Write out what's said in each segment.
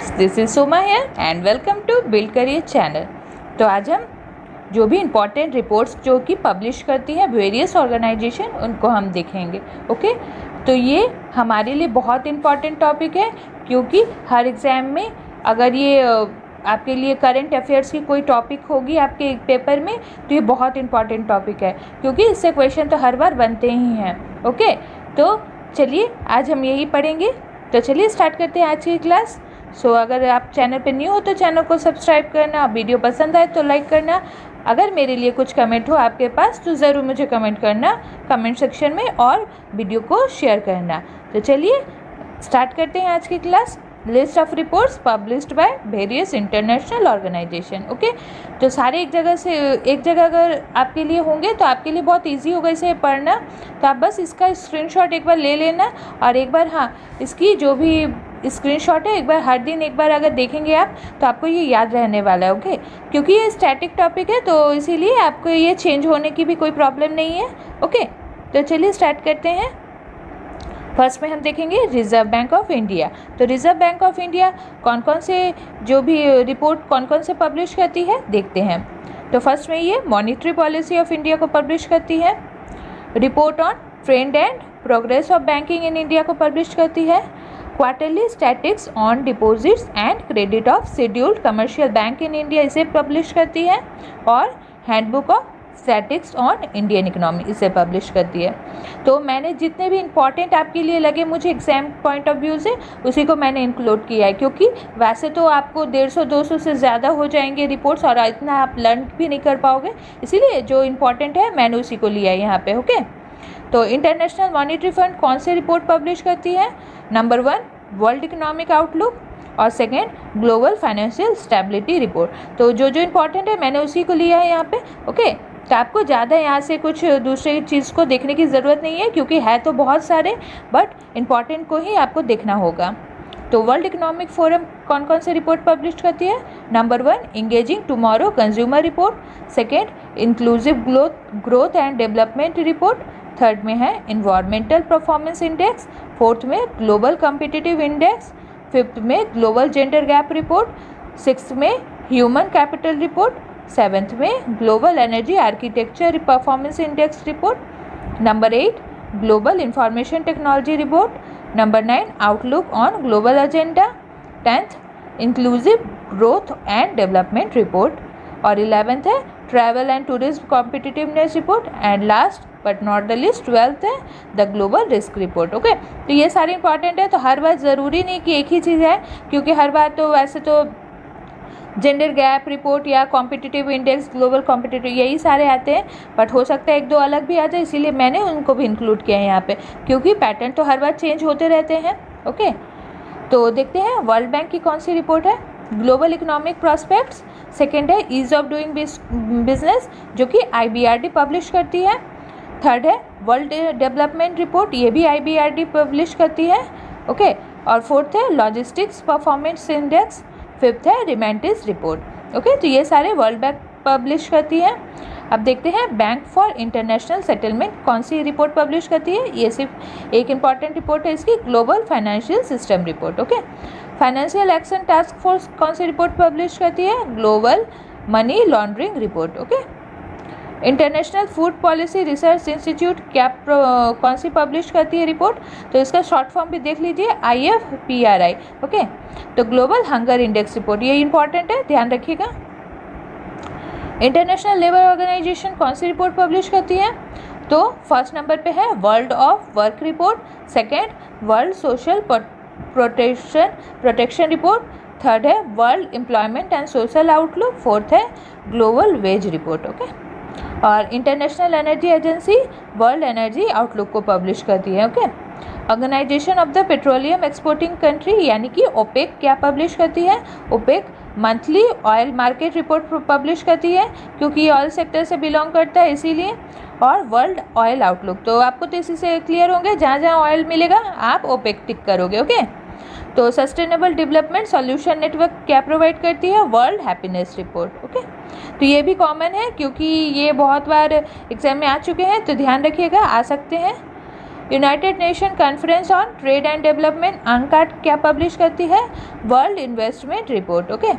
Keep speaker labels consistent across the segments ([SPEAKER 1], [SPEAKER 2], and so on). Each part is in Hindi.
[SPEAKER 1] Students, this is Soma here and welcome to build career channel. तो आज हम जो भी इम्पॉर्टेंट रिपोर्ट्स जो कि पब्लिश करती हैं वेरियस ऑर्गेनाइजेशन उनको हम देखेंगे। ओके, तो ये हमारे लिए बहुत इम्पॉर्टेंट टॉपिक है क्योंकि हर एग्ज़ाम में अगर ये आपके लिए करंट अफेयर्स की कोई टॉपिक होगी आपके पेपर में तो ये बहुत इम्पॉर्टेंट टॉपिक है क्योंकि इससे क्वेश्चन तो हर बार बनते ही हैं। ओके, तो चलिए आज हम यही पढ़ेंगे। तो चलिए स्टार्ट करते हैं आज की क्लास। अगर आप चैनल पे न्यू हो तो चैनल को सब्सक्राइब करना, वीडियो पसंद आए तो लाइक करना। अगर मेरे लिए कुछ कमेंट हो आपके पास तो ज़रूर मुझे कमेंट करना कमेंट सेक्शन में और वीडियो को शेयर करना। तो चलिए स्टार्ट करते हैं आज की class. List of reports published by various international organization. Okay, तो सारे एक जगह अगर आपके लिए होंगे तो आपके लिए बहुत इजी होगा इसे पढ़ना। तो आप बस इसका स्क्रीनशॉट एक बार ले लेना और एक बार इसकी जो भी स्क्रीनशॉट है एक बार हर दिन एक बार अगर देखेंगे आप तो आपको ये याद रहने वाला है। ओके, क्योंकि ये स्टैटिक टॉपिक है तो इसीलिए आपको ये चेंज होने की भी कोई प्रॉब्लम नहीं है। ओके, तो चलिए स्टार्ट करते हैं। फर्स्ट में हम देखेंगे रिजर्व बैंक ऑफ इंडिया। तो रिजर्व बैंक ऑफ इंडिया कौन कौन से जो भी रिपोर्ट कौन कौन से पब्लिश करती है देखते हैं। तो फर्स्ट में ये मॉनिटरी पॉलिसी ऑफ इंडिया को पब्लिश करती है, report on trend and progress of banking in India को पब्लिश करती है, quarterly statics on deposits and credit of scheduled commercial bank in India इसे पब्लिश करती है, और handbook of statics on Indian economy इसे पब्लिश करती है। तो मैंने जितने भी इंपॉर्टेंट आपके लिए लगे मुझे एग्जाम पॉइंट ऑफ व्यू से उसी को मैंने इंक्लूड किया है, क्योंकि वैसे तो आपको 150-200 से ज़्यादा हो जाएंगे रिपोर्ट्स और इतना आप लर्न भी नहीं कर पाओगे, इसीलिए जो इम्पॉर्टेंट है मैंने उसी को लिया है यहाँ पे। ओके, तो इंटरनेशनल मॉनिटरी फंड कौन से रिपोर्ट पब्लिश करती है? नंबर 1 वर्ल्ड इकोनॉमिक आउटलुक और second global financial stability report. तो जो इम्पॉर्टेंट है मैंने उसी को लिया है यहाँ पे। ओके, तो आपको ज़्यादा यहाँ से कुछ दूसरी चीज़ को देखने की ज़रूरत नहीं है क्योंकि है तो बहुत सारे, बट इम्पॉर्टेंट को ही आपको देखना होगा। तो वर्ल्ड इकोनॉमिक फोरम कौन कौन से रिपोर्ट पब्लिश करती है? Number 1 engaging tomorrow consumer report, second inclusive growth and development report, third में है इन्वायरमेंटल परफॉर्मेंस इंडेक्स, फोर्थ में ग्लोबल कॉम्पिटिटिव इंडेक्स, फिफ्थ में global gender gap report, sixth में ह्यूमन कैपिटल रिपोर्ट, सेवेंथ में global energy architecture performance index report, number 8 global information technology report, number 9 outlook on global agenda, 10th inclusive growth and development report, और 11th है travel and tourism competitiveness report, and last but not the list 12th है the global risk report. Okay, तो ये सारे इंपॉर्टेंट है। तो हर बार ज़रूरी नहीं कि एक ही चीज़ है, क्योंकि हर बार तो वैसे तो जेंडर गैप रिपोर्ट या कॉम्पिटिटिव इंडेक्स ग्लोबल कॉम्पिटिटिव यही सारे आते हैं, बट हो सकता है एक दो अलग भी आ जाए, इसीलिए मैंने उनको भी इंक्लूड किया है यहाँ पे, क्योंकि पैटर्न तो हर बार चेंज होते रहते हैं। ओके, तो देखते हैं वर्ल्ड बैंक की कौन सी रिपोर्ट है। ग्लोबल इकोनॉमिक प्रॉस्पेक्ट्स, सेकेंड है ईज ऑफ डूइंग बिजनेस जो कि IBRD पब्लिश करती है, थर्ड है वर्ल्ड डेवलपमेंट रिपोर्ट ये भी IBRD पब्लिश करती है। ओके, और फोर्थ है लॉजिस्टिक्स परफॉर्मेंस इंडेक्स, फिफ्थ है रिमेंटिस रिपोर्ट। ओके, तो ये सारे वर्ल्ड बैंक पब्लिश करती है। अब देखते हैं बैंक फॉर इंटरनेशनल सेटलमेंट कौन सी रिपोर्ट पब्लिश करती है। ये सिर्फ एक इम्पॉर्टेंट रिपोर्ट है इसकी, global financial system report. Okay, financial action task force कौन सी रिपोर्ट पब्लिश करती है? Global money laundering report. Okay, international food policy research institute क्या कौन सी पब्लिश करती है रिपोर्ट? तो इसका शॉर्ट फॉर्म भी देख लीजिए IFPRI। ओके, तो ग्लोबल हंगर इंडेक्स रिपोर्ट ये इंपॉर्टेंट है, ध्यान रखिएगा। इंटरनेशनल लेबर ऑर्गेनाइजेशन कौन सी रिपोर्ट पब्लिश करती है? तो फर्स्ट नंबर पे है world of work report, second world social protection report, third है world employment and social outlook, fourth है ग्लोबल वेज रिपोर्ट। ओके, और international energy agency world energy outlook को पब्लिश करती है। Okay, organisation of the petroleum exporting country यानी कि OPEC क्या पब्लिश करती है? OPEC monthly oil market report publish करती है, क्योंकि ये ऑयल सेक्टर से बिलोंग करता है इसीलिए। और वर्ल्ड ऑयल आउटलुक, तो आपको तो इसी से क्लियर होंगे, जहाँ जहाँ ऑयल मिलेगा आप OPEC टिक करोगे। ओके, तो सस्टेनेबल डेवलपमेंट सॉल्यूशन नेटवर्क क्या प्रोवाइड करती है? World happiness report. ओके, तो ये भी कॉमन है क्योंकि ये बहुत बार एग्जाम में आ चुके हैं, तो ध्यान रखिएगा, आ सकते हैं। United nation conference on trade and development UNCTAD क्या पब्लिश करती है? World investment report. ओके,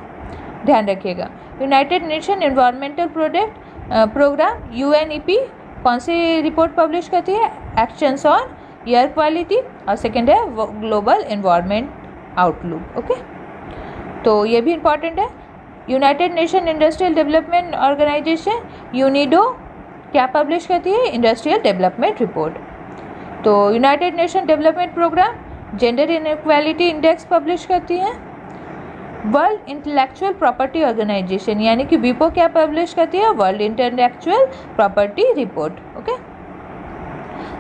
[SPEAKER 1] ध्यान रखिएगा। United nation environmental programme UNEP कौन सी रिपोर्ट पब्लिश करती है? एक्शंस ऑन एयर क्वालिटी, और सेकेंड है ग्लोबल एनवायरमेंट आउटलुक। ओके, तो ये भी इम्पॉर्टेंट है। United nation industrial development organisation UNIDO क्या पब्लिश करती है? Industrial development report. तो united nation development programme gender inequality index publish करती है। वर्ल्ड इंटेलेक्चुअल प्रॉपर्टी ऑर्गेनाइजेशन यानी कि WIPO क्या पब्लिश करती है? World Intellectual Property Report. Okay,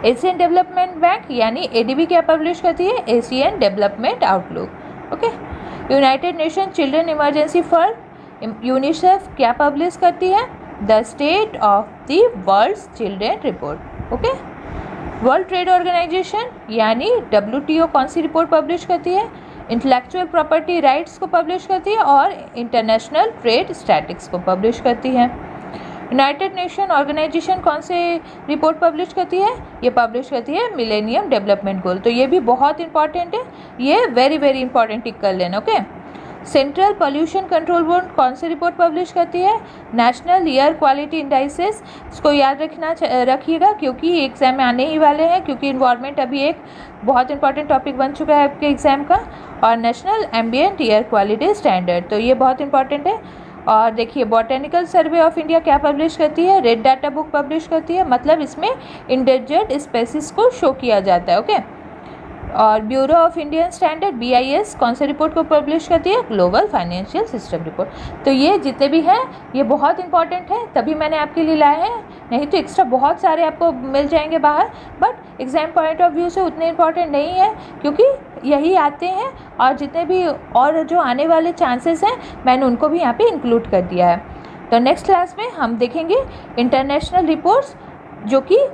[SPEAKER 1] Asian Development Bank यानी ADB क्या पब्लिश करती है? Asian Development Outlook. Okay, United Nation Children Emergency Fund UNICEF क्या पब्लिश करती है? The State of the World's Children report. Okay, World Trade Organization यानी WTO कौन सी रिपोर्ट पब्लिश करती है? इंटेलेक्चुअल प्रॉपर्टी राइट्स को पब्लिश करती है और इंटरनेशनल ट्रेड स्टैटिक्स को पब्लिश करती है। यूनाइटेड नेशन ऑर्गेनाइजेशन कौन से रिपोर्ट पब्लिश करती है? ये पब्लिश करती है मिलेनियम डेवलपमेंट गोल। तो ये भी बहुत इंपॉर्टेंट है, ये वेरी वेरी इंपॉर्टेंट टिक कर लेना। Okay, central pollution control board कौन सी रिपोर्ट पब्लिश करती है? National air quality indices. इसको याद रखिएगा क्योंकि एग्जाम में आने ही वाले हैं, क्योंकि इन्वायरमेंट अभी एक बहुत इंपॉर्टेंट टॉपिक बन चुका है आपके एग्जाम का। और national ambient air quality standard, तो ये बहुत इंपॉर्टेंट है। और देखिए, बॉटेनिकल सर्वे ऑफ इंडिया क्या पब्लिश करती है? रेड डाटा बुक पब्लिश करती है, मतलब इसमें इंडेंजर्ड स्पेसीज को शो किया जाता है। ओके, और bureau of Indian standard BIS कौन से रिपोर्ट को पब्लिश करती है? Global financial system report. तो ये जितने भी हैं ये बहुत इंपॉर्टेंट है, तभी मैंने आपके लिए लाए हैं, नहीं तो एक्स्ट्रा बहुत सारे आपको मिल जाएंगे बाहर, but exam point of view से उतने इंपॉर्टेंट नहीं है क्योंकि यही आते हैं। और जितने भी और जो आने वाले चांसेस हैं मैंने उनको भी यहाँ पे इंक्लूड कर दिया है। तो नेक्स्ट क्लास में हम देखेंगे इंटरनेशनल रिपोर्ट्स, जो कि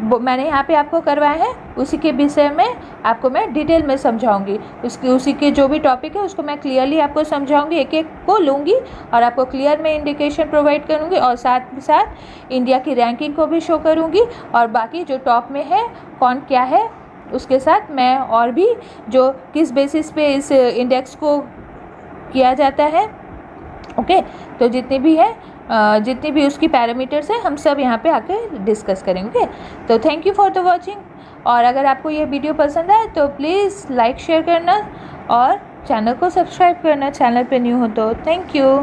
[SPEAKER 1] मैंने यहाँ पे आपको करवाया है, उसी के विषय में आपको मैं डिटेल में समझाऊंगी। उसी के जो भी टॉपिक है उसको मैं क्लियरली आपको समझाऊंगी, एक एक को लूँगी और आपको क्लियर में इंडिकेशन प्रोवाइड करूँगी, और साथ ही साथ इंडिया की रैंकिंग को भी शो करूँगी, और बाकी जो टॉप में है कौन क्या है उसके साथ मैं और भी जो किस बेसिस पे इस इंडेक्स को किया जाता है। ओके, तो जितनी भी उसकी पैरामीटर्स हैं हम सब यहाँ पे आके डिस्कस करेंगे। तो thank you for the watching, और अगर आपको ये वीडियो पसंद आए तो प्लीज़ लाइक शेयर करना और चैनल को सब्सक्राइब करना, चैनल पे न्यू हो तो। Thank you.